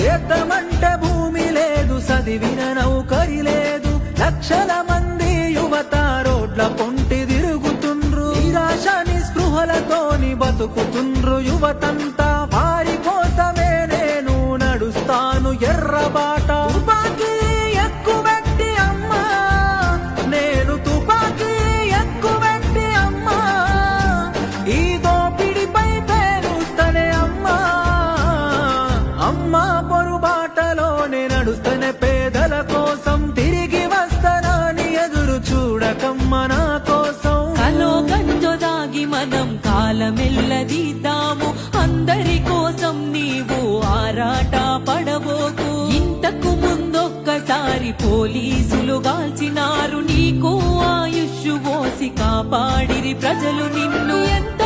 చేద్దామంటే భూమి లేదు, చదివిన నౌకరి లేదు, లక్షల మంది యువత రోడ్ల పొంటి తిరుగుతుండ్రు, నిరాశ నిస్పృహలతోని బతుకుతుండ్రు యువతంతా. వారి కోసమే నేను నడుస్తాను ఎర్రబాట. తుపాకీ ఎక్కుబెట్టి అమ్మా, నేను తుపాకీ ఎక్కుబెట్టి అమ్మా, ఈ దోపిడిపై పేరుస్తనే అమ్మా. అమ్మా పొరుబాటలోనే నడుస్తనే పేదల కోసం, తిరిగి వస్తానని ఎదురు చూడకమ్మ నా కోసం. కలో గంజో దాగి మనం కాలమెల్లదీద్దాము, అందరి కోసం నీవు ఆరాట పడబోకు. ఇంతకు ముందొక్కసారి పోలీసులు గాల్చినారు, నీకు ఆయుష్ పోసి కాపాడిరి ప్రజలు నిన్ను. ఎంత